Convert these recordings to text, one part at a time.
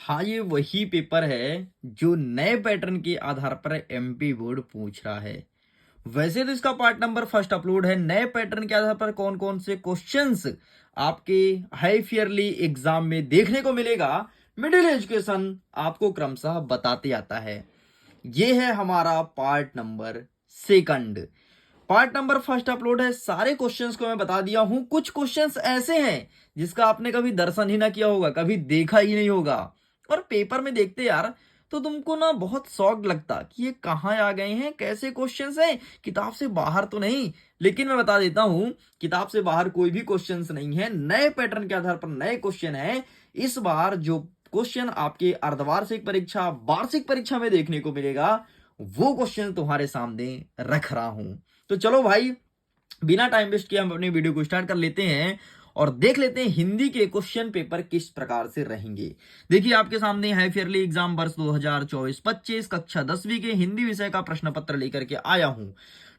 हाँ, ये वही पेपर है जो नए पैटर्न के आधार पर एमपी बोर्ड पूछ रहा है। वैसे तो इसका पार्ट नंबर फर्स्ट अपलोड है। नए पैटर्न के आधार पर कौन कौन से क्वेश्चंस आपके हाई ईयरली एग्जाम में देखने को मिलेगा, मिडिल एजुकेशन आपको क्रमशः बताते आता है। ये है हमारा part number second. Part number first upload है। सारे क्वेश्चंस को मैं बता दिया हूं। कुछ क्वेश्चंस ऐसे हैं जिसका आपने कभी दर्शन ही ना किया होगा, कभी देखा ही नहीं होगा, और पेपर में देखते यार तो तुमको ना बहुत शौक लगता कि ये कहाँ आ गए हैं, कैसे क्वेश्चंस हैं, किताब से बाहर तो नहीं। लेकिन मैं बता देता हूं, किताब से बाहर कोई भी क्वेश्चंस नहीं है। नए पैटर्न के आधार पर नए क्वेश्चन है। इस बार जो क्वेश्चन आपके अर्धवार्षिक परीक्षा, वार्षिक परीक्षा में देखने को मिलेगा, वो क्वेश्चन तुम्हारे सामने रख रहा हूं। तो चलो भाई, बिना टाइम वेस्ट किए हम अपनी वीडियो को स्टार्ट कर लेते हैं और देख लेते हैं हिंदी के क्वेश्चन पेपर किस प्रकार से रहेंगे। देखिए, आपके सामने हाई ईयरली एग्जाम वर्ष 2024-25 कक्षा 10वीं के हिंदी विषय का प्रश्न पत्र लेकर के आया हूं।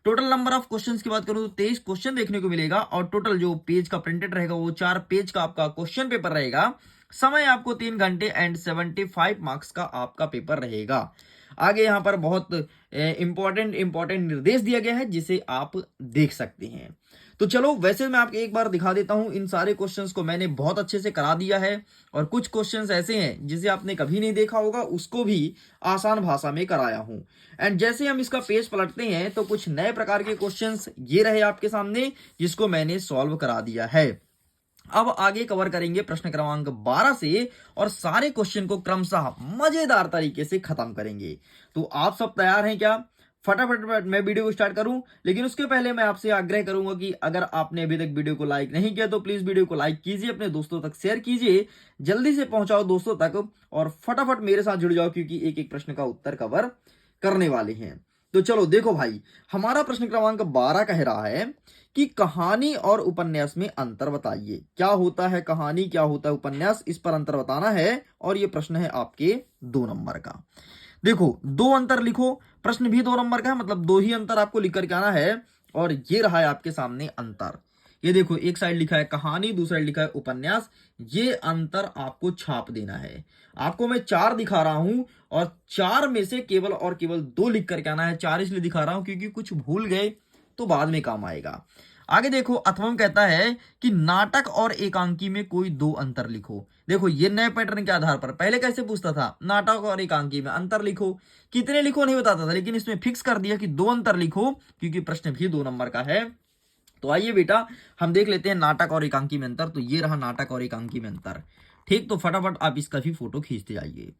टोटल नंबर ऑफ क्वेश्चंस की बात करूं तो 23 क्वेश्चन देखने को मिलेगा और टोटल जो पेज का प्रिंटेड रहेगा वो 4 पेज का आपका क्वेश्चन पेपर रहेगा। समय आपको 3 घंटे एंड 75 मार्क्स का आपका पेपर रहेगा। आगे यहां पर बहुत इंपॉर्टेंट निर्देश दिया गया है जिसे आप देख सकते हैं। तो चलो, वैसे मैं आपको एक बार दिखा देता हूं। इन सारे क्वेश्चंस को मैंने बहुत अच्छे से करा दिया है और कुछ क्वेश्चंस ऐसे हैं जिसे आपने कभी नहीं देखा होगा, उसको भी आसान भाषा में कराया हूं। एंड जैसे हम इसका पेज पलटते हैं तो कुछ नए प्रकार के क्वेश्चंस ये रहे आपके सामने, जिसको मैंने सॉल्व करा दिया है। अब आगे कवर करेंगे प्रश्न क्रमांक 12 से और सारे क्वेश्चन को क्रमशः मजेदार तरीके से खत्म करेंगे। तो आप सब तैयार हैं क्या? फटाफट मैं वीडियो को स्टार्ट करूं, लेकिन उसके पहले मैं आपसे आग्रह करूंगा कि अगर आपने अभी तक वीडियो को लाइक नहीं किया तो प्लीज वीडियो को लाइक कीजिए, अपने दोस्तों तक शेयर कीजिए, जल्दी से पहुंचाओ दोस्तों तक और फटाफट मेरे साथ जुड़ जाओ क्योंकि एक एक प्रश्न का उत्तर कवर करने वाले हैं। तो चलो देखो भाई, हमारा प्रश्न क्रमांक 12 कह रहा है कि कहानी और उपन्यास में अंतर बताइए। क्या होता है कहानी, क्या होता है उपन्यास, इस पर अंतर बताना है। और ये प्रश्न है आपके 2 नंबर का। देखो, 2 अंतर लिखो। प्रश्न भी 2 नंबर का है, मतलब 2 ही अंतर आपको लिख करके आना है। और ये रहा है आपके सामने अंतर। ये देखो, एक साइड लिखा है कहानी, दूसरा साइड लिखा है उपन्यास। ये अंतर आपको छाप देना है। आपको मैं 4 दिखा रहा हूं और 4 में से केवल और केवल 2 लिख करके आना है। 4 इसलिए दिखा रहा हूं क्योंकि कुछ भूल गए तो बाद में काम आएगा। आगे देखो, अथर्वम कहता है कि नाटक और एकांकी में कोई 2 अंतर लिखो। देखो, ये नए पैटर्न के आधार पर पहले कैसे पूछता था, नाटक और एकांकी में अंतर लिखो। कितने लिखो नहीं बताता था, लेकिन इसमें फिक्स कर दिया कि 2 अंतर लिखो क्योंकि प्रश्न भी 2 नंबर का है। तो आइए बेटा, हम देख लेते हैं नाटक और एकांकी में अंतर। तो ये रहा नाटक और एकांकी में अंतर। ठीक, तो फटाफट आप इसका भी फोटो खींचते जाइए।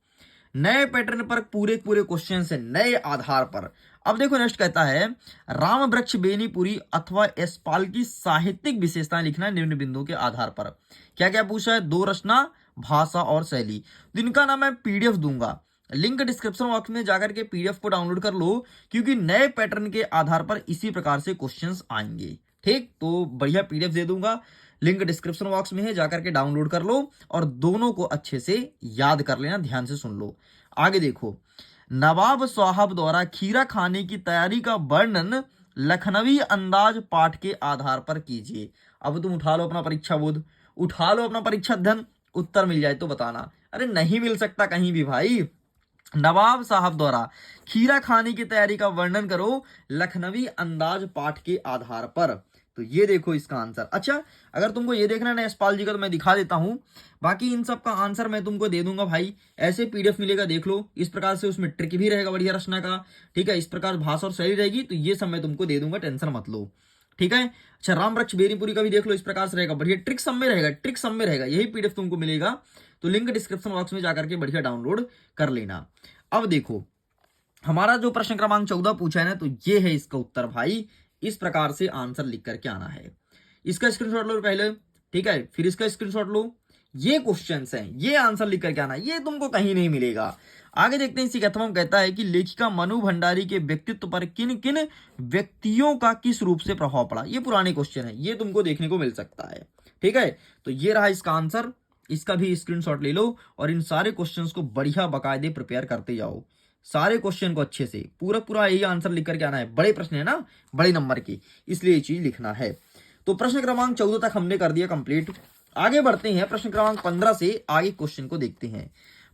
नए पैटर्न पर पूरे पूरे क्वेश्चन से नए आधार पर। अब देखो, नेक्स्ट कहता है राम वृक्ष बेनीपुरी अथवा यशपाल की साहित्यिक विशेषताएं लिखना निम्न बिंदुओं के आधार पर। क्या क्या पूछा है? 2 रचना, भाषा और शैली। तो इनका ना मैं पीडीएफ दूंगा, लिंक डिस्क्रिप्शन बॉक्स में जाकर के पीडीएफ को डाउनलोड कर लो क्योंकि नए पैटर्न के आधार पर इसी प्रकार से क्वेश्चंस आएंगे। ठीक, तो बढ़िया पीडीएफ दे दूंगा, लिंक डिस्क्रिप्शन बॉक्स में है, जाकर के डाउनलोड कर लो और दोनों को अच्छे से याद कर लेना, ध्यान से सुन लो। आगे देखो, नवाब साहब द्वारा खीरा खाने की तैयारी का वर्णन लखनवी अंदाज पाठ के आधार पर कीजिए। अब तुम उठा लो अपना परीक्षा बोध, उठा लो अपना परीक्षा धन, उत्तर मिल जाए तो बताना। अरे नहीं मिल सकता कहीं भी भाई। नवाब साहब द्वारा खीरा खाने की तैयारी का वर्णन करो लखनवी अंदाज पाठ के आधार पर। तो ये देखो इसका आंसर। अच्छा, अगर तुमको ये देखना है ना यशपाल जी का, तो मैं दिखा देता हूं। बाकी इन सब का आंसर मैं तुमको दे दूंगा भाई, ऐसे पीडीएफ मिलेगा, देख लो। इस प्रकार से उसमें ट्रिक भी रहेगा बढ़िया रचना का। ठीक है, इस प्रकार भाषा और शैली रहेगी, तो ये सब मैं तुमको दे दूंगा, टेंशन मत लो। ठीक है। अच्छा, राम वृक्ष बेनीपुरी का भी देख लो, इस प्रकार से रहेगा, बढ़िया ट्रिक सब में रहेगा, ट्रिक सब में रहेगा, यही पीडीएफ तुमको मिलेगा। तो लिंक डिस्क्रिप्शन बॉक्स में जाकर के बढ़िया डाउनलोड कर लेना। अब देखो, हमारा जो प्रश्न क्रमांक 14 पूछा है ना, तो ये है इसका उत्तर भाई। इस प्रकार से आंसर लिख करके आना है। इसका स्क्रीनशॉट लो पहले, ठीक है, फिर इसका स्क्रीनशॉट लो। ये क्वेश्चंस हैं, ये आंसर लिख करके आना, ये तुमको कहीं नहीं मिलेगा। आगे देखते हैं, सिकथम कहता है कि लेखिका मनु भंडारी के व्यक्तित्व पर किन किन व्यक्तियों का किस रूप से प्रभाव पड़ा। ये पुराने क्वेश्चन है, ये तुमको देखने को मिल सकता है। ठीक है, तो ये रहा इसका आंसर। इसका भी स्क्रीनशॉट ले लो और इन सारे क्वेश्चंस को बढ़िया बकायदे प्रिपेयर करते जाओ। सारे क्वेश्चन को अच्छे से पूरा पूरा यही आंसर लिख करके आना है। बड़े प्रश्न है ना, बड़े नंबर की, इसलिए ये चीज लिखना है। तो प्रश्न क्रमांक 14 तक हमने कर दिया कंप्लीट। आगे बढ़ते हैं, प्रश्न क्रमांक 15 से आगे क्वेश्चन को देखते हैं।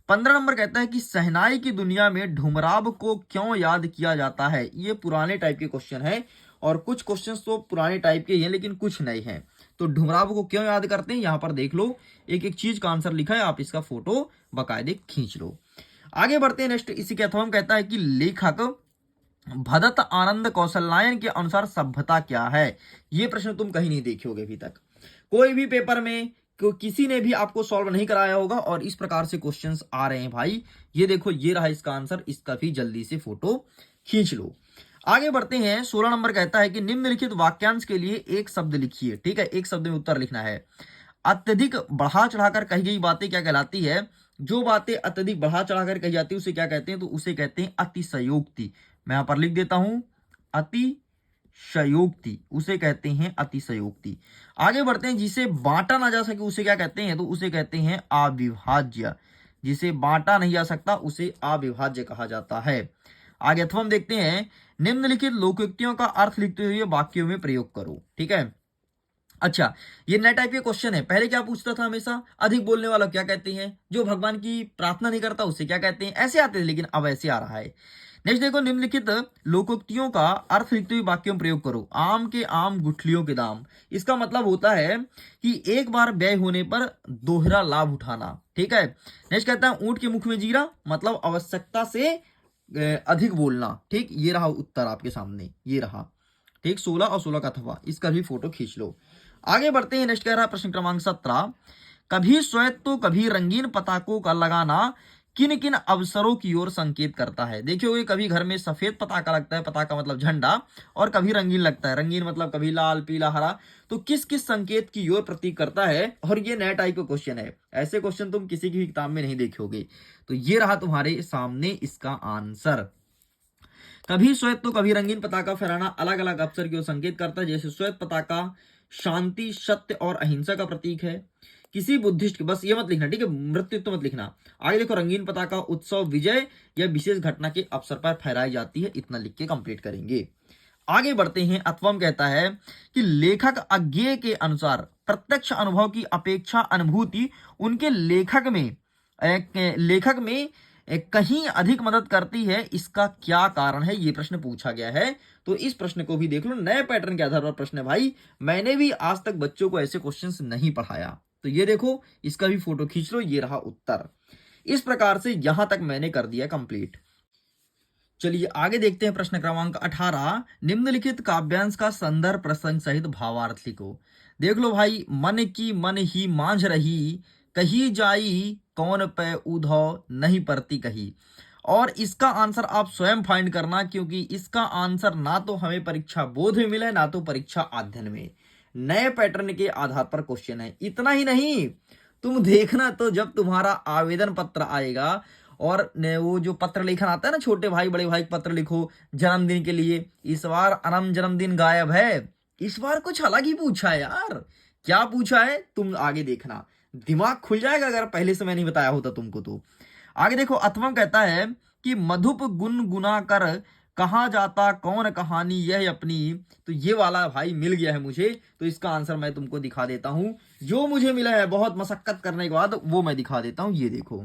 15 नंबर कहता है कि शहनाई की दुनिया में ढुमराव को क्यों याद किया जाता है। ये पुराने टाइप के क्वेश्चन है और कुछ क्वेश्चंस तो पुराने टाइप के हैं लेकिन कुछ नए हैं। तो ढुमराव को क्यों याद करते हैं, यहां पर देख लो, एक एक चीज का आंसर लिखा है, आप इसका फोटो बाकायदे खींच लो। आगे बढ़ते हैं नेक्स्ट। इसी के अथवा कहता है कि लेखक भदत आनंद कौशल्यायन के अनुसार सभ्यता क्या है। ये प्रश्न तुम कहीं नहीं देखे होगे अभी तक, कोई भी पेपर में किसी ने भी आपको सॉल्व नहीं कराया होगा और इस प्रकार से क्वेश्चंस आ रहे हैं भाई। ये देखो, ये रहा इसका आंसर, इसका भी जल्दी से फोटो खींच लो। आगे बढ़ते हैं। 16 नंबर कहता है कि निम्नलिखित वाक्यांश के लिए एक शब्द लिखिए। ठीक है, एक शब्द में उत्तर लिखना है। अत्यधिक बढ़ा चढ़ाकर कही गई बातें क्या कहलाती है। जो बातें अत्यधिक बढ़ा चढ़ाकर कही जाती है उसे क्या कहते हैं, तो उसे कहते हैं अतिशयोक्ति। मैं यहां पर लिख देता हूं, अतिशयोक्ति, उसे कहते हैं अतिशयोक्ति। आगे बढ़ते हैं। जिसे बांटा ना जा सके उसे क्या कहते हैं, तो उसे कहते हैं अविभाज्य। जिसे बांटा नहीं जा सकता उसे अविभाज्य कहा जाता है। आगे अथवा हम देखते हैं। निम्नलिखित लोकोक्तियों का अर्थ लिखते हुए वाक्यों में प्रयोग करो। ठीक है, अच्छा, ये नए टाइप के क्वेश्चन है। पहले क्या पूछता था हमेशा, अधिक बोलने वाला क्या कहते हैं, जो भगवान की प्रार्थना नहीं करता उसे क्या कहते हैं, ऐसे आते थे, लेकिन अब ऐसे आ रहा है। नेक्स्ट देखो, निम्नलिखित लोकोक्तियों का अर्थ लिखते हुए वाक्यों में प्रयोग करो। आम के आम गुठलियों के दाम। इसका मतलब होता है कि एक बार व्यय होने पर दोहरा लाभ उठाना। ठीक है। नेक्स्ट कहता है ऊंट के मुख में जीरा, मतलब आवश्यकता से अधिक बोलना। ठीक, ये रहा उत्तर आपके सामने, ये रहा। ठीक, 16 और 16 का अथवा, इसका भी फोटो खींच लो। आगे बढ़ते हैं। नेक्स्ट कह रहा है प्रश्न क्रमांक 17, कभी श्वेत तो कभी रंगीन पताकों का लगाना किन किन अवसरों की ओर संकेत करता है। देखिए, कभी घर में सफेद पताका लगता है, पताका मतलब झंडा, और कभी रंगीन लगता है, रंगीन मतलब कभी लाल पीला हरा। तो किस किस संकेत की ओर प्रतीक करता है। और ये नया टाइप का क्वेश्चन है, ऐसे क्वेश्चन तुम किसी की किताब में नहीं देखोगे। तो ये रहा तुम्हारे सामने इसका आंसर। कभी श्वेत तो कभी रंगीन पताका फहराना अलग अलग अवसर की ओर संकेत करता है। जैसे श्वेत पताका शांति, सत्य और अहिंसा का प्रतीक है। किसी बुद्धिस्ट, बस ये मत लिखना, ठीक है, मृत्युत्व मत लिखना। आगे देखो, रंगीन पताका उत्सव, विजय या विशेष घटना के अवसर पर फहराई जाती है। इतना लिख के कंप्लीट करेंगे। आगे बढ़ते हैं। अथवम कहता है कि लेखक अज्ञेय के अनुसार प्रत्यक्ष अनुभव की अपेक्षा अनुभूति उनके लेखक में कहीं अधिक मदद करती है। इसका क्या कारण है, ये प्रश्न पूछा गया है। तो इस प्रश्न को भी देख लो, नए पैटर्न के आधार पर प्रश्न है भाई। मैंने भी आज तक बच्चों को ऐसे क्वेश्चंस नहीं पढ़ाया। तो ये देखो, इसका भी फोटो खींच लो, ये रहा उत्तर। इस प्रकार से यहां तक मैंने कर दिया कंप्लीट। चलिए आगे देखते हैं। प्रश्न क्रमांक 18, निम्नलिखित काव्यांश का संदर्भ प्रसंग सहित भावार्थ लिखो। देख लो भाई, मन की मन ही मांझ रही, कही जाई कौन पे उधो नहीं परती कही। और इसका आंसर आप स्वयं फाइंड करना, क्योंकि इसका आंसर ना तो हमें परीक्षा बोध में मिला है, ना तो परीक्षा अध्ययन में। नए पैटर्न के आधार पर क्वेश्चन है। इतना ही नहीं, तुम देखना, तो जब तुम्हारा आवेदन पत्र आएगा और वो जो पत्र लेखन आता है ना, छोटे भाई बड़े भाई पत्र लिखो जन्मदिन के लिए, इस बार अनम जन्मदिन गायब है, इस बार कुछ अलग ही पूछा है यार। क्या पूछा है तुम आगे देखना, दिमाग खुल जाएगा अगर पहले से मैं नहीं बताया होता तुमको। तो आगे देखो, अथवम कहता है कि मधुप गुन गुना कर कहा जाता कौन कहानी यह अपनी। तो ये वाला भाई मिल गया है मुझे, तो इसका आंसर मैं तुमको दिखा देता हूं। जो मुझे मिला है बहुत मशक्कत करने के बाद, वो मैं दिखा देता हूं। ये देखो,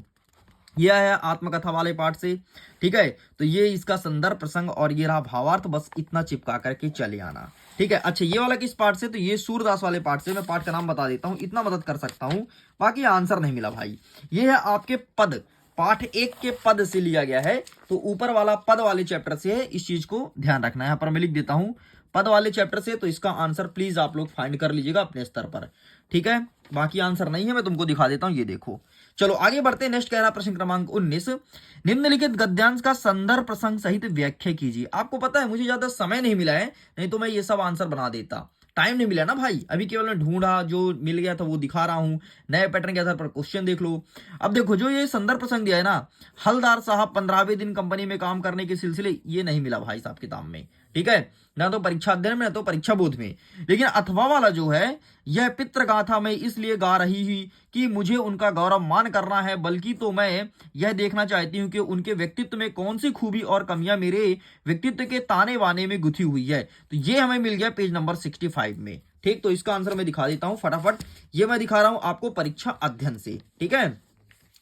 यह है आत्मकथा वाले पार्ट से। ठीक है, तो ये इसका संदर्भ प्रसंग और ये रहा भावार्थ, बस इतना चिपका करके चले आना। ठीक है। अच्छा, ये वाला किस पार्ट से, तो ये सूरदास वाले पार्ट से। मैं पार्ट का नाम बता देता हूं, इतना मदद कर सकता हूं, बाकी आंसर नहीं मिला भाई। ये है आपके पद, पाठ 1 के पद से लिया गया है। तो ऊपर वाला पद वाले चैप्टर से है, इस चीज को ध्यान रखना है। यहां पर मैं लिख देता हूं पद वाले चैप्टर से। तो इसका आंसर प्लीज आप लोग फाइंड कर लीजिएगा अपने स्तर पर। ठीक है, बाकी आंसर नहीं है, मैं तुमको दिखा देता हूं, ये देखो। चलो आगे बढ़ते हैं। नेक्स्ट कह रहा प्रश्न क्रमांक 19, निम्नलिखित गद्यांश का संदर्भ प्रसंग सहित व्याख्या कीजिए। आपको पता है मुझे ज्यादा समय नहीं मिला है, नहीं तो मैं ये सब आंसर बना देता। टाइम नहीं मिला ना भाई, अभी केवल मैं ढूंढा, जो मिल गया था वो दिखा रहा हूं। नए पैटर्न के आधार पर क्वेश्चन देख लो। अब देखो, जो ये संदर्भ प्रसंग दिया है ना, हलदार साहब 15वें दिन कंपनी में काम करने के सिलसिले, ये नहीं मिला भाई साहब किताब में। ठीक है, ना तो परीक्षा अध्ययन में, ना तो परीक्षा बोध में। लेकिन अथवा वाला जो है, यह पितृगाथा में इसलिए गा रही हुई कि मुझे उनका गौरव मान करना है, बल्कि तो मैं यह देखना चाहती हूं कि उनके व्यक्तित्व में कौन सी खूबी और कमियां मेरे व्यक्तित्व के ताने बाने में गुथी हुई है। तो ये हमें मिल गया पेज नंबर 65 में। ठीक, तो इसका आंसर मैं दिखा देता हूं फटाफट। ये मैं दिखा रहा हूं आपको परीक्षा अध्ययन से। ठीक है,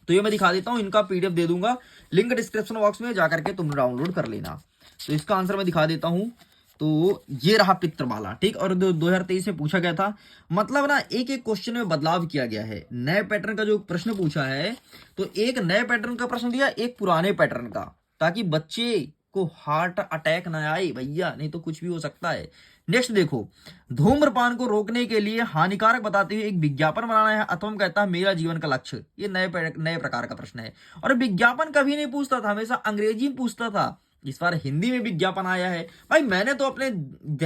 तो ये मैं दिखा देता हूं, इनका पीडीएफ दे दूंगा, लिंक डिस्क्रिप्शन बॉक्स में जाकर के तुम डाउनलोड कर लेना। तो इसका आंसर मैं दिखा देता हूं। तो ये रहा पितृमाला, ठीक। और 2023 में पूछा गया था, मतलब ना एक एक क्वेश्चन में बदलाव किया गया है। नए पैटर्न का जो प्रश्न पूछा है, तो एक नए पैटर्न का प्रश्न दिया, एक पुराने पैटर्न का, ताकि बच्चे को हार्ट अटैक ना आए भैया, नहीं तो कुछ भी हो सकता है। नेक्स्ट देखो, धूम्रपान को रोकने के लिए हानिकारक बताते हुए एक विज्ञापन बनाना है। अथर्व कहता है मेरा जीवन का लक्ष्य। ये नए प्रकार का प्रश्न है। और विज्ञापन कभी नहीं पूछता था, हमेशा अंग्रेजी में पूछता था। इस बार हिंदी में विज्ञापन आया है। भाई मैंने तो अपने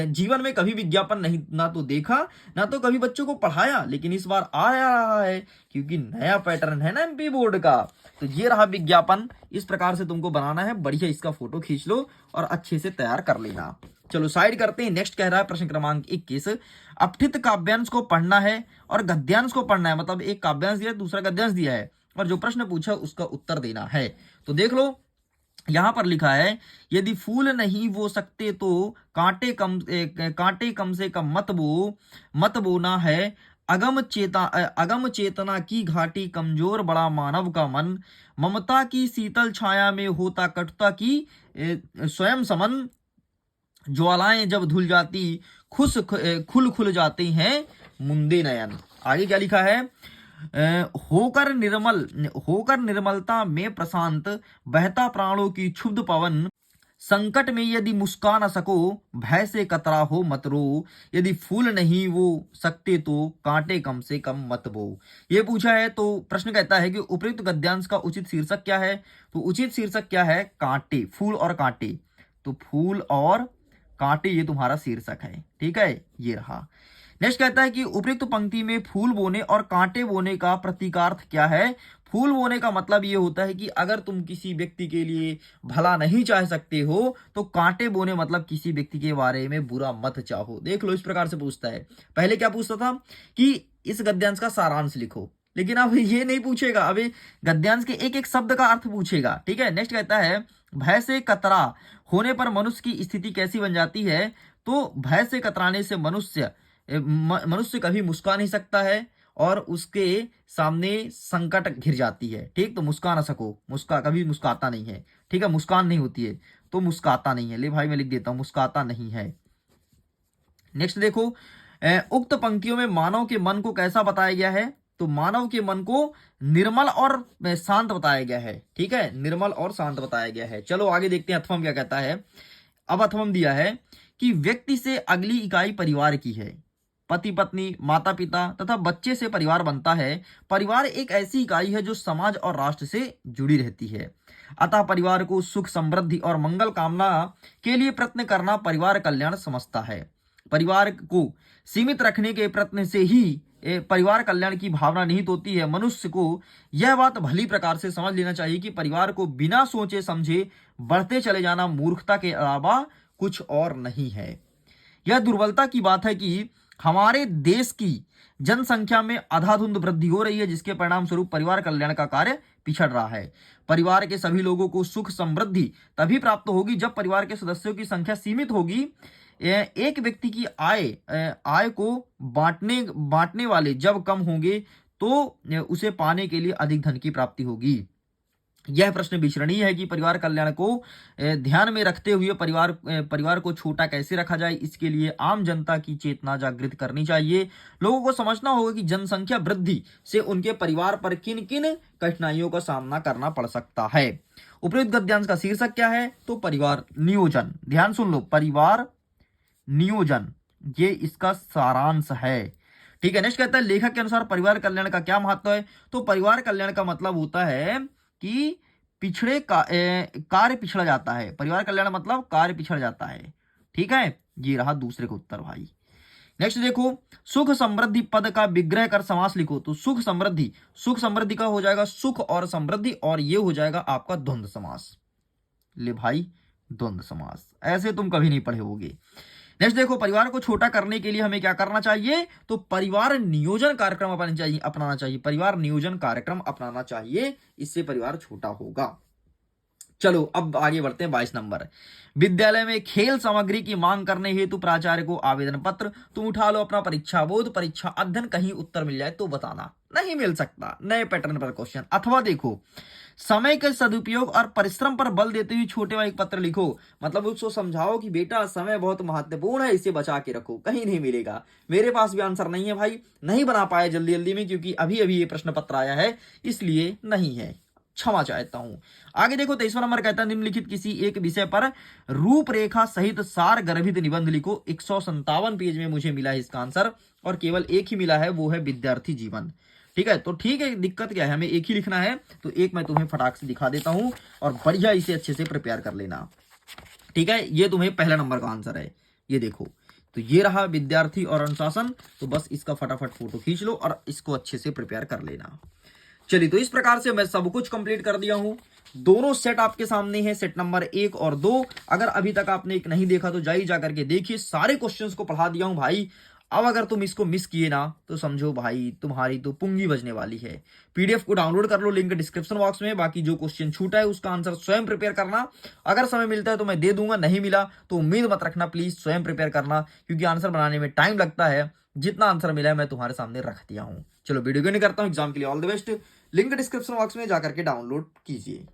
जीवन में कभी विज्ञापन नहीं ना तो देखा ना तो कभी बच्चों को पढ़ाया, लेकिन इस बार आ रहा है क्योंकि नया पैटर्न है ना एमपी बोर्ड का। तो ये रहा विज्ञापन, इस प्रकार से तुमको बनाना है। बढ़िया इसका फोटो खींच लो और अच्छे से तैयार कर लेना। चलो साइड करते हैं। नेक्स्ट कह रहा है प्रश्न क्रमांक 21, अपठित काव्यांश को पढ़ना है और गद्यांश को पढ़ना है। मतलब एक काव्यांश दिया है, दूसरा गद्यांश दिया है, और जो प्रश्न पूछा उसका उत्तर देना है। तो देख लो, यहां पर लिखा है, यदि फूल नहीं वो सकते तो कांटे कम से कम मत बोना है। अगम चेतना की घाटी, कमजोर बड़ा मानव का मन, ममता की शीतल छाया में होता कटुता की स्वयं समन, ज्वालाएं जब धुल जाती खुल जाते हैं मुंदे नयन। आगे क्या लिखा है, होकर निर्मलता में प्रशांत, बहता प्राणों की क्षुब्ध पवन, संकट में यदि मुस्का न सको, भय से कतरा हो मत रो, यदि फूल नहीं वो सकते तो कांटे कम से कम मत बो। ये पूछा है। तो प्रश्न कहता है कि उपयुक्त गद्यांश का उचित शीर्षक क्या है। तो उचित शीर्षक क्या है, कांटे, फूल और कांटे। तो फूल और कांटे ये तुम्हारा शीर्षक है, ठीक है। ये रहा। नेक्स्ट कहता है कि उपयुक्त पंक्ति में फूल बोने और कांटे बोने का प्रतीकार्थ क्या है। फूल बोने का मतलब ये होता है कि अगर तुम किसी व्यक्ति के लिए भला नहीं चाह सकते हो, तो कांटे बोने मतलब किसी व्यक्ति के बारे में बुरा मत चाहो। देख लो, इस प्रकार से पूछता है। पहले क्या पूछता था कि इस गद्यांश का सारांश लिखो, लेकिन अब ये नहीं पूछेगा, अभी गद्यांश के एक एक शब्द का अर्थ पूछेगा, ठीक है। नेक्स्ट कहता है, भय से कतरा होने पर मनुष्य की स्थिति कैसी बन जाती है। तो भय से कतराने से मनुष्य कभी मुस्कुरा नहीं सकता है और उसके सामने संकट घिर जाती है, ठीक। तो मुस्कुरा ना सको, कभी मुस्कुराता नहीं है, ठीक है। मुस्कान नहीं होती है तो मुस्कुराता नहीं है। ले भाई मैं लिख देता हूं, मुस्कुराता नहीं है। नेक्स्ट देखो, उक्त पंक्तियों में मानव के मन को कैसा बताया गया है। तो मानव के मन को निर्मल और शांत बताया गया है, ठीक है। निर्मल और शांत बताया गया है। चलो आगे देखते हैं अथर्व क्या कहता है। अब अथर्व दिया है कि व्यक्ति से अगली इकाई परिवार की है। पति पत्नी, माता पिता तथा बच्चे से परिवार बनता है। परिवार एक ऐसी इकाई है जो समाज और राष्ट्र से जुड़ी रहती है। अतः परिवार को सुख, समृद्धि और मंगल कामना के लिए प्रयत्न करना परिवार कल्याण समझता है। परिवार को सीमित रखने के प्रयत्न से ही परिवार कल्याण की भावना निहित होती है। मनुष्य को यह बात भली प्रकार से समझ लेना चाहिए कि परिवार को बिना सोचे समझे बढ़ते चले जाना मूर्खता के अलावा कुछ और नहीं है। यह दुर्बलता की बात है कि हमारे देश की जनसंख्या में अंधाधुंध वृद्धि हो रही है, जिसके परिणाम स्वरूप परिवार कल्याण का कार्य पिछड़ रहा है। परिवार के सभी लोगों को सुख समृद्धि तभी प्राप्त होगी जब परिवार के सदस्यों की संख्या सीमित होगी। एक व्यक्ति की आय को बांटने वाले जब कम होंगे तो उसे पाने के लिए अधिक धन की प्राप्ति होगी। यह प्रश्न विचरणीय है कि परिवार कल्याण को ध्यान में रखते हुए परिवार को छोटा कैसे रखा जाए। इसके लिए आम जनता की चेतना जागृत करनी चाहिए। लोगों को समझना होगा कि जनसंख्या वृद्धि से उनके परिवार पर किन किन कठिनाइयों का सामना करना पड़ सकता है। उपयुक्त गद्यांश का शीर्षक क्या है। तो परिवार नियोजन। ध्यान सुन लो, परिवार नियोजन ये इसका सारांश है, ठीक है। नेक्स्ट कहता है, लेखक के अनुसार परिवार कल्याण का क्या महत्व है। तो परिवार कल्याण का मतलब होता है कि कार्य पिछड़ा जाता है। परिवार कल्याण मतलब कार्य पिछड़ जाता है, ठीक है। ये रहा दूसरे का उत्तर भाई। नेक्स्ट देखो, सुख समृद्धि पद का विग्रह कर समास लिखो। तो सुख समृद्धि का हो जाएगा सुख और समृद्धि, और ये हो जाएगा आपका द्वंद्व समास। ले भाई, द्वंद्व समास ऐसे तुम कभी नहीं पढ़े होगे। नेक्स्ट देखो, परिवार को छोटा करने के लिए हमें क्या करना चाहिए। तो परिवार नियोजन कार्यक्रम अपनाना चाहिए। परिवार नियोजन कार्यक्रम अपनाना चाहिए, इससे परिवार छोटा होगा। चलो अब आगे बढ़ते हैं 22 नंबर। विद्यालय में खेल सामग्री की मांग करने हेतु प्राचार्य को आवेदन पत्र। तुम उठा लो अपना परीक्षा बोध, परीक्षा अध्ययन, कहीं उत्तर मिल जाए तो बताना। नहीं मिल सकता। नए पैटर्न पर क्वेश्चन। अथवा देखो, समय के सदुपयोग और परिश्रम पर बल देते हुए छोटे भाई एक पत्र लिखो। मतलब उसको समझाओ कि बेटा समय बहुत महत्वपूर्ण है, इसे बचा के रखो। कहीं नहीं मिलेगा। मेरे पास भी आंसर नहीं है भाई, नहीं बना पाए जल्दी जल्दी में, क्योंकि अभी अभी ये प्रश्न पत्र आया है, इसलिए नहीं है, क्षमा चाहता हूं। आगे देखो 23वां नंबर कहता है निम्नलिखित किसी एक विषय पर रूपरेखा सहित सार गर्भित निबंध लिखो। 157 पेज में मुझे मिला है इसका आंसर, और केवल एक ही मिला है, वो है विद्यार्थी जीवन। ठीक है, तो ठीक है, दिक्कत क्या है, हमें एक ही लिखना है, तो एक मैं तुम्हें फटाक से दिखा देता हूं और बढ़िया इसे अच्छे से प्रिपेयर कर लेना। ठीक है, ये तुम्हें पहला नंबर का आंसर है। ये देखो, तो ये रहा विद्यार्थी और अनुशासन। तो बस इसका फटाफट फोटो खींच लो और इसको अच्छे से प्रिपेयर कर लेना। चलिए, तो इस प्रकार से मैं सब कुछ कंप्लीट कर दिया हूं। दोनों सेट आपके सामने हैं, सेट नंबर 1 और 2। अगर अभी तक आपने एक नहीं देखा तो जाइए जाकर के देखिए, सारे क्वेश्चंस को पढ़ा दिया हूं भाई। अब अगर तुम इसको मिस किए ना तो समझो भाई तुम्हारी तो पुंगी बजने वाली है। पीडीएफ को डाउनलोड कर लो, लिंक डिस्क्रिप्शन बॉक्स में। बाकी जो क्वेश्चन छूटा है उसका आंसर स्वयं प्रिपेयर करना। अगर समय मिलता है तो मैं दे दूंगा, नहीं मिला तो उम्मीद मत रखना, प्लीज स्वयं प्रिपेयर करना, क्योंकि आंसर बनाने में टाइम लगता है। जितना आंसर मिला है मैं तुम्हारे सामने रख दिया हूं। चलो वीडियो को नहीं करता हूं, एग्जाम के लिए all the best. Link description box में जाकर के डाउनलोड कीजिए।